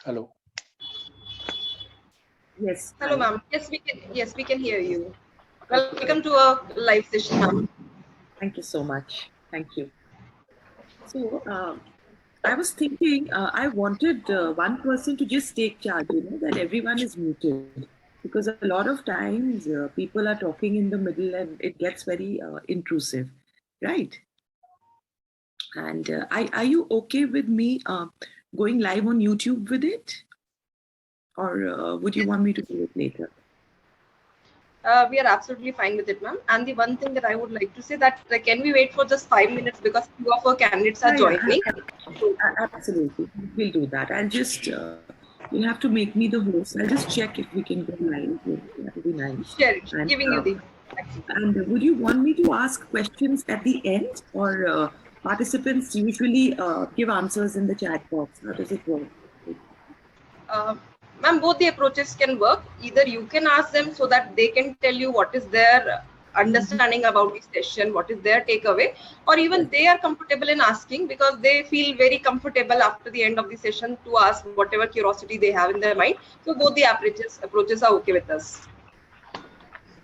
Hello. Yes. Hello, Hi. ma'am. Yes, we can hear you. Okay. Welcome to a live session, ma'am. Thank you so much. Thank you. So, I was thinking, I wanted one person to just take charge, that everyone is muted. Because a lot of times people are talking in the middle and it gets very intrusive, right? And are you okay with me going live on YouTube with it? Or would you want me to do it later? We are absolutely fine with it, ma'am. And the one thing that I would like to say that can we wait for just 5 minutes because two of our candidates are Yeah, joining. absolutely. We'll do that. I'll just, you'll have to make me the host. I'll just check if we can go live. That would be nice. Share, And, giving you uh, the. and would you want me to ask questions at the end, or participants usually give answers in the chat box? How does it work? Ma'am, both the approaches can work. Either you can ask them so that they can tell you what is their understanding about the session, what is their takeaway, or even they are comfortable in asking because they feel very comfortable after the end of the session to ask whatever curiosity they have in their mind. So both the approaches are okay with us.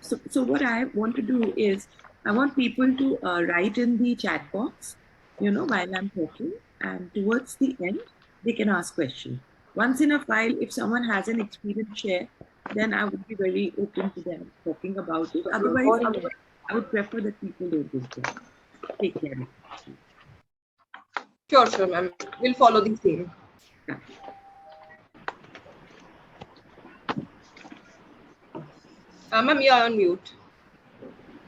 So what I want to do is I want people to write in the chat box, while I'm talking, and towards the end they can ask questions. Once in a while, if someone has an experience share, then I would be very open to them talking about it. Otherwise, I would prefer that people don't do that. Take care. Sure, ma'am. We'll follow the same. Yeah. Ma'am, you are on mute.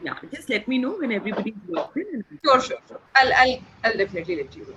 Yeah, just let me know when everybody's logged in. Sure. I'll definitely let you know.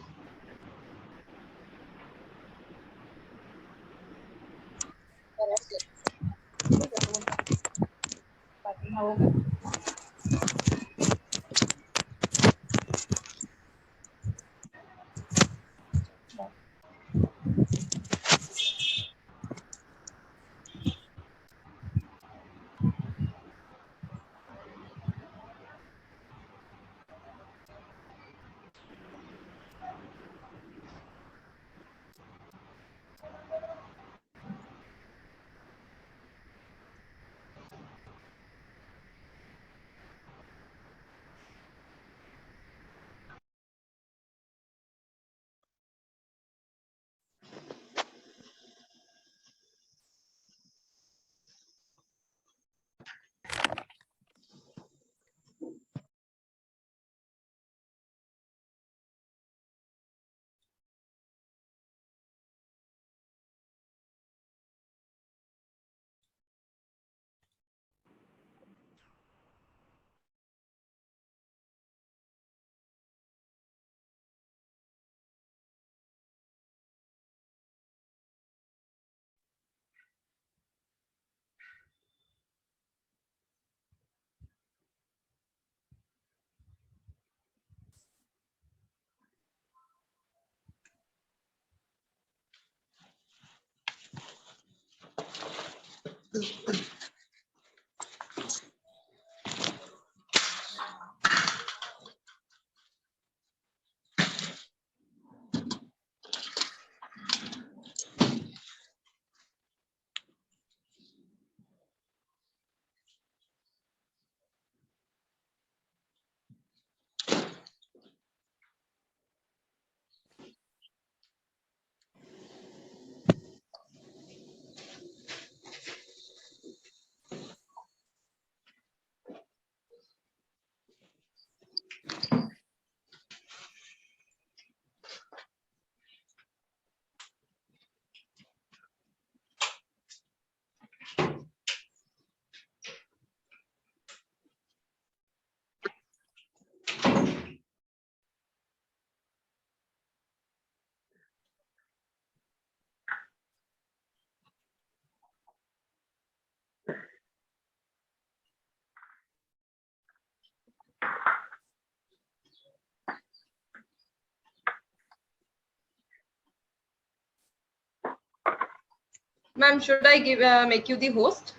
Ma'am, should I make you the host?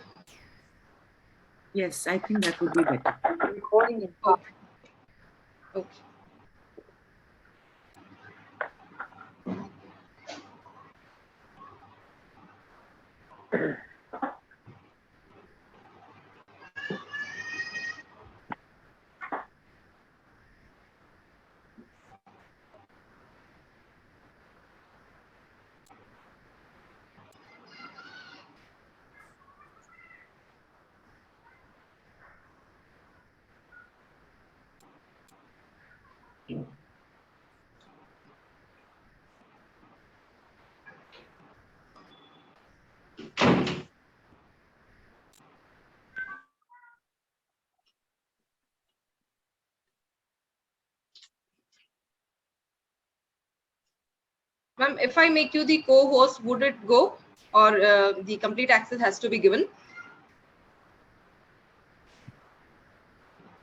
Yes, I think that would be better. Okay. Ma'am, if I make you the co-host, would it go, or the complete access has to be given?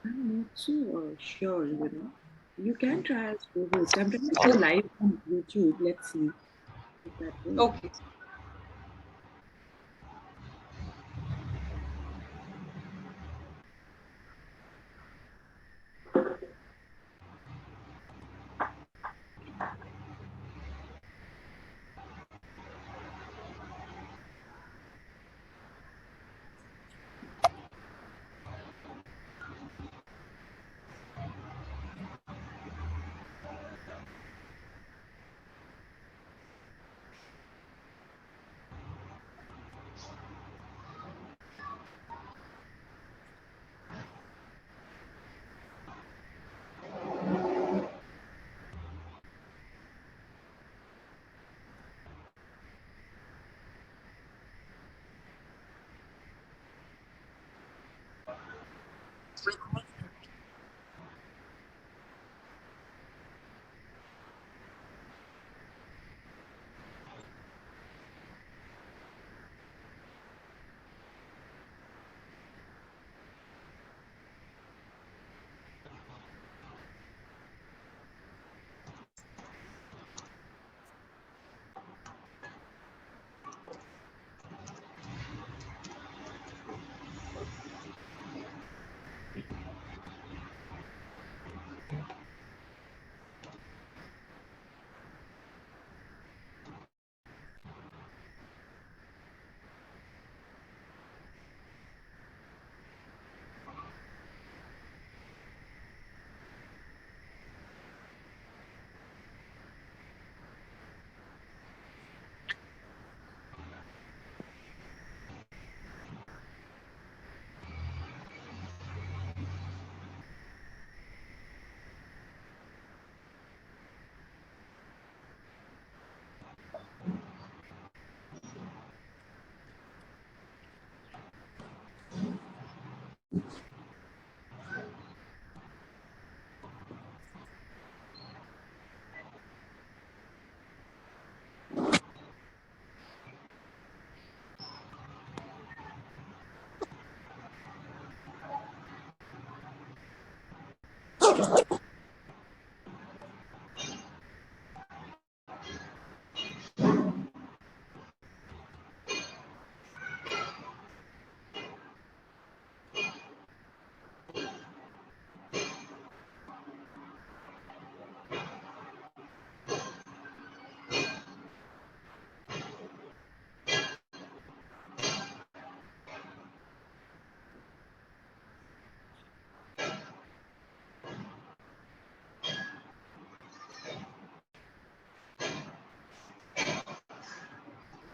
I'm not so sure, You can try as co-host. I'm trying to go live on YouTube. Let's see if that works. Okay.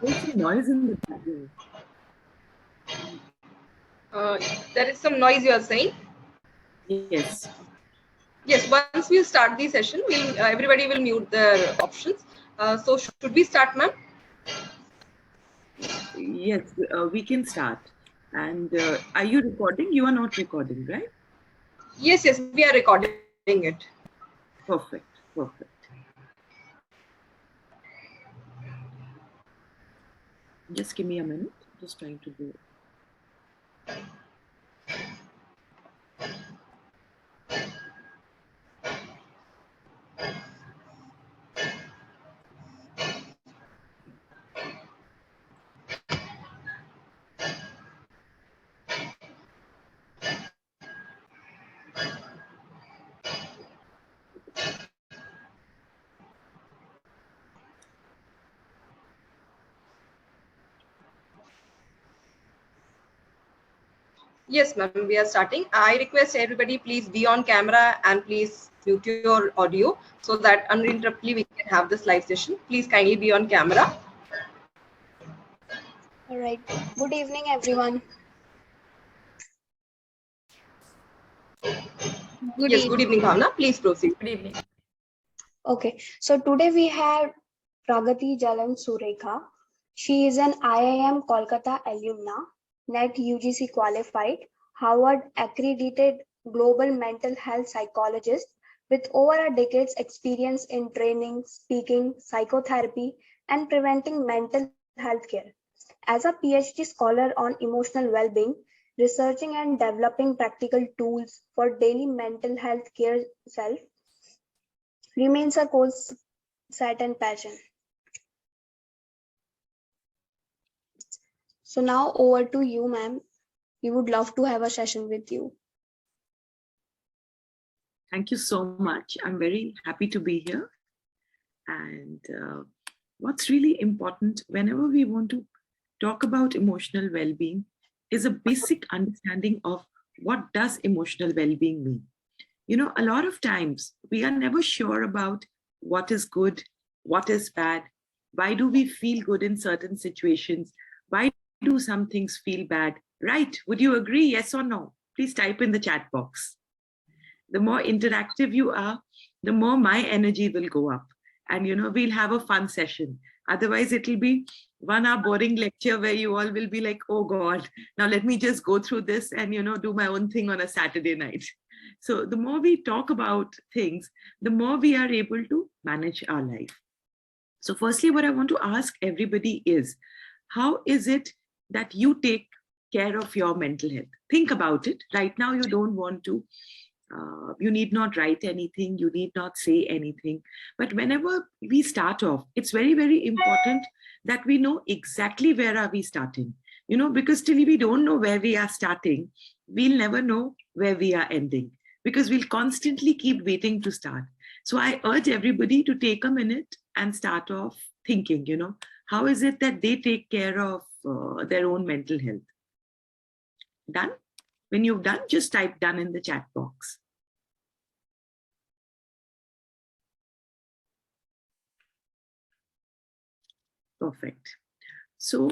There's some noise in the background. There is some noise, you are saying? Yes. Yes, once we start the session, we'll everybody will mute their options. So should we start, ma'am? Yes, we can start. And are you recording? You are not recording, right? Yes, yes, we are recording it. Perfect. Perfect. Just give me a minute. Just trying to do it. Yes, ma'am, we are starting. I request everybody please be on camera and please mute your audio so that uninterruptedly we can have this live session. Please kindly be on camera. All right. Good evening, everyone. Good Yes, good evening. evening, Bhavna. Please proceed. Good evening. Okay. So today we have Pragati Sureka. She is an IIM Kolkata alumna, NET UGC qualified, Harvard accredited global mental health psychologist with over a decade's experience in training, speaking, psychotherapy, and preventing mental health care. As a PhD scholar on emotional well-being, researching and developing practical tools for daily mental health care self remains a core set and passion. So now over to you, ma'am. We would love to have a session with you. Thank you so much. I'm very happy to be here. And what's really important whenever we want to talk about emotional well-being is a basic understanding of what does emotional well-being mean. You know, a lot of times we are never sure about what is good, what is bad, why do we feel good in certain situations, why do some things feel bad, right? Would you agree, yes or no? Please type in the chat box. The more interactive you are, the more my energy will go up. And, you know, we'll have a fun session. Otherwise, it'll be 1 hour boring lecture where you all will be like, oh God, now let me just go through this and, you know, do my own thing on a Saturday night. So the more we talk about things, the more we are able to manage our life. So firstly, what I want to ask everybody is, how is it that you take care of your mental health? Think about it. Right now, you don't want to. You need not write anything, you need not say anything. But whenever we start off, it's very, very important that we know exactly where are we starting. You know, because till we don't know where we are starting, we'll never know where we are ending, because we'll constantly keep waiting to start. So I urge everybody to take a minute and start off thinking, you know, how is it that they take care of their own mental health? Done? When you've done, just type done in the chat box. Perfect. So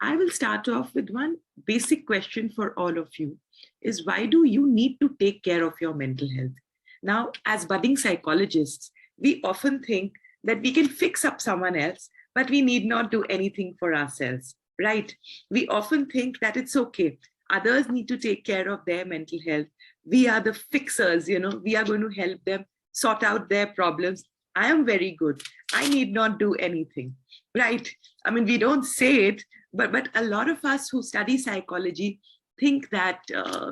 I will start off with one basic question for all of you is, why do you need to take care of your mental health? Now, as budding psychologists, we often think that we can fix up someone else, but we need not do anything for ourselves, right? We often think that it's okay. Others need to take care of their mental health. We are the fixers, you know, we are going to help them sort out their problems. I am very good. I need not do anything, right? I mean, we don't say it, but a lot of us who study psychology think that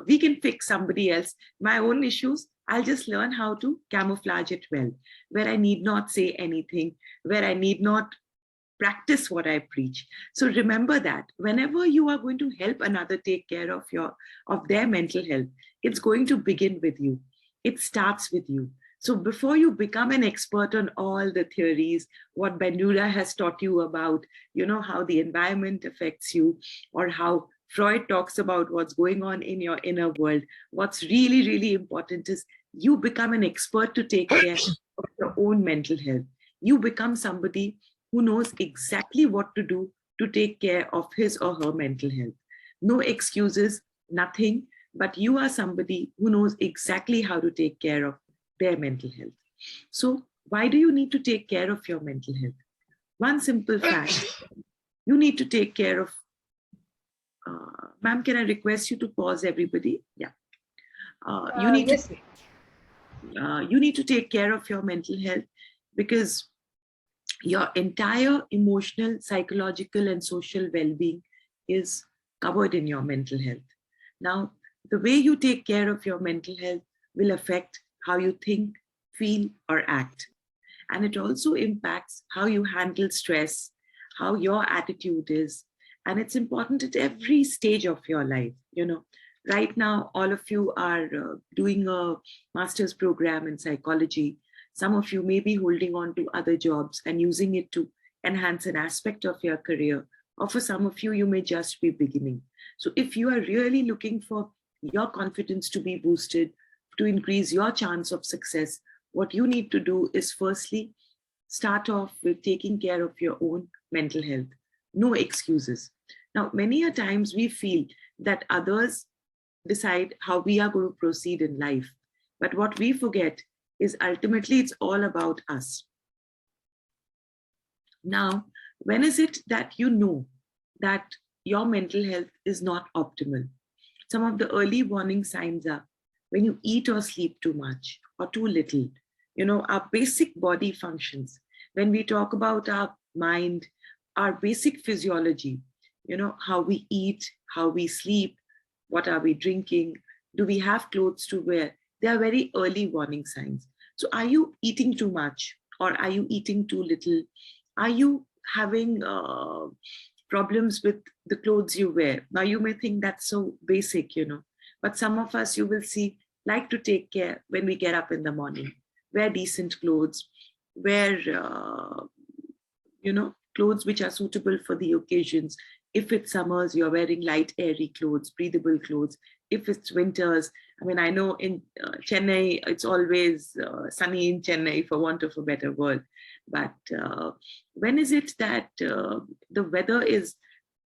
we can fix somebody else. My own issues, I'll just learn how to camouflage it well, where I need not say anything, where I need not practice what I preach. So remember that whenever you are going to help another take care of their mental health, it's going to begin with you. It starts with you. So before you become an expert on all the theories, what Bandura has taught you about, you know, how the environment affects you, or how Freud talks about what's going on in your inner world, what's really, really important is you become an expert to take care of your own mental health. You become somebody who knows exactly what to do to take care of his or her mental health. No excuses, nothing, but you are somebody who knows exactly how to take care of their mental health. So why do you need to take care of your mental health? One simple fact, you need to take care of, ma'am, can I request you to pause everybody? Yeah. You need Yes. you need to take care of your mental health, because your entire emotional, psychological, and social well-being is covered in your mental health. Now, the way you take care of your mental health will affect how you think, feel, or act. And it also impacts how you handle stress, how your attitude is. And it's important at every stage of your life. You know, right now, all of you are doing a master's program in psychology. Some of you may be holding on to other jobs and using it to enhance an aspect of your career. Or for some of you, you may just be beginning. So if you are really looking for your confidence to be boosted, to increase your chance of success, what you need to do is firstly start off with taking care of your own mental health. No excuses. Now, many a times we feel that others decide how we are going to proceed in life. But what we forget is ultimately it's all about us. Now, when is it that you know that your mental health is not optimal? Some of the early warning signs are when you eat or sleep too much or too little. Our basic body functions. When we talk about our mind, our basic physiology, how we eat, how we sleep, what are we drinking, do we have clothes to wear? They are very early warning signs. So are you eating too much or are you eating too little? Are you having problems with the clothes you wear? Now you may think that's so basic, but some of us you will see like to take care when we get up in the morning, wear decent clothes, wear clothes which are suitable for the occasions. If it's summers, you're wearing light, airy clothes, breathable clothes. If it's winters, I know in Chennai, it's always sunny in Chennai, for want of a better word. But when is it that the weather is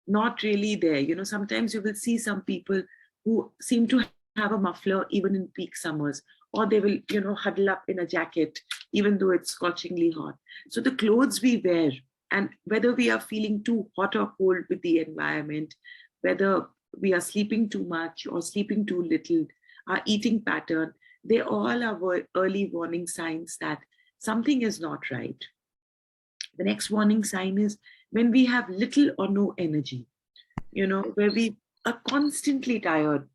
not really there? Sometimes you will see some people who seem to have a muffler even in peak summers, or they will, huddle up in a jacket, even though it's scorchingly hot. So the clothes we wear, and whether we are feeling too hot or cold with the environment, whether we are sleeping too much or sleeping too little, our eating pattern, they all are early warning signs that something is not right. The next warning sign is when we have little or no energy, where we are constantly tired.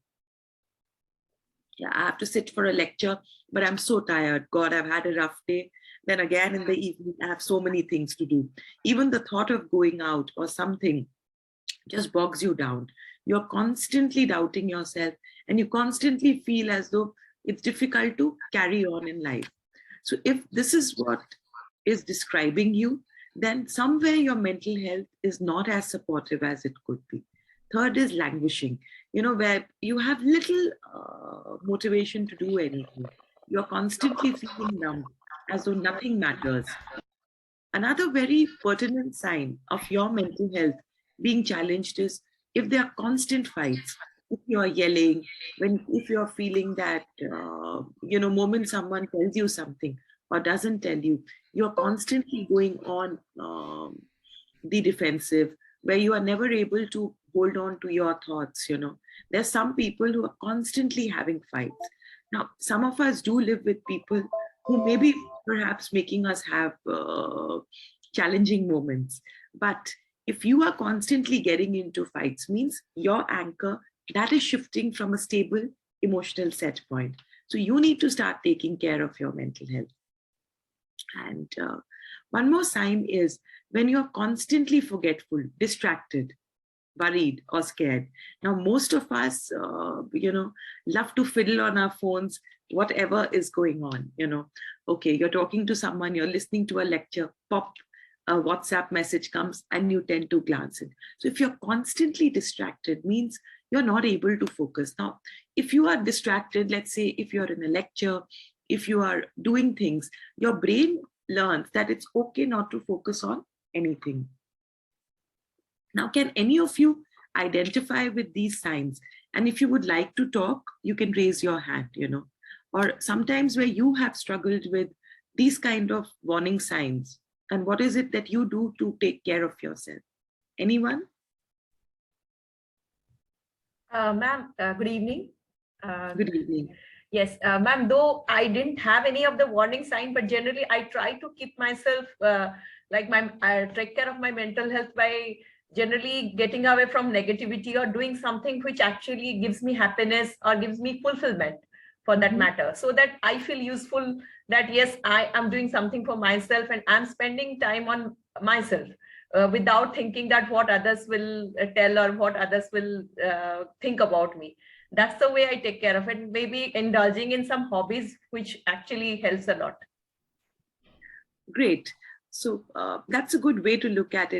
Yeah, I have to sit for a lecture, but I'm so tired. God, I've had a rough day. Then again in the evening, I have so many things to do. Even the thought of going out or something just bogs you down. You're constantly doubting yourself and you constantly feel as though it's difficult to carry on in life. So if this is what is describing you, then somewhere your mental health is not as supportive as it could be. Third is languishing, where you have little motivation to do anything. You're constantly feeling numb, as though nothing matters. Another very pertinent sign of your mental health being challenged is if there are constant fights, if you're yelling, if you're feeling that, moment someone tells you something or doesn't tell you, you're constantly going on the defensive, where you are never able to hold on to your thoughts. There's some people who are constantly having fights. Now, some of us do live with people who may be perhaps making us have challenging moments. But if you are constantly getting into fights, means your anchor, that is shifting from a stable emotional set point. So you need to start taking care of your mental health. And one more sign is when you're constantly forgetful, distracted, worried or scared. Now, most of us, love to fiddle on our phones, whatever is going on, Okay, you're talking to someone, you're listening to a lecture, pop, a WhatsApp message comes and you tend to glance it. So if you're constantly distracted, means you're not able to focus. Now, if you are distracted, let's say if you're in a lecture, if you are doing things, your brain learns that it's okay not to focus on anything. Now, can any of you identify with these signs? And if you would like to talk, you can raise your hand, or sometimes where you have struggled with these kind of warning signs, and what is it that you do to take care of yourself? Anyone? Ma'am, good evening. Good evening. Yes, ma'am, though I didn't have any of the warning sign, but generally I try to keep myself, I take care of my mental health by generally getting away from negativity or doing something which actually gives me happiness or gives me fulfillment for that matter, so that I feel useful, that yes, I am doing something for myself and I'm spending time on myself. Without thinking that what others will tell or what others will think about me. That's the way I take care of it. Maybe indulging in some hobbies, which actually helps a lot. Great. So that's a good way to look at it.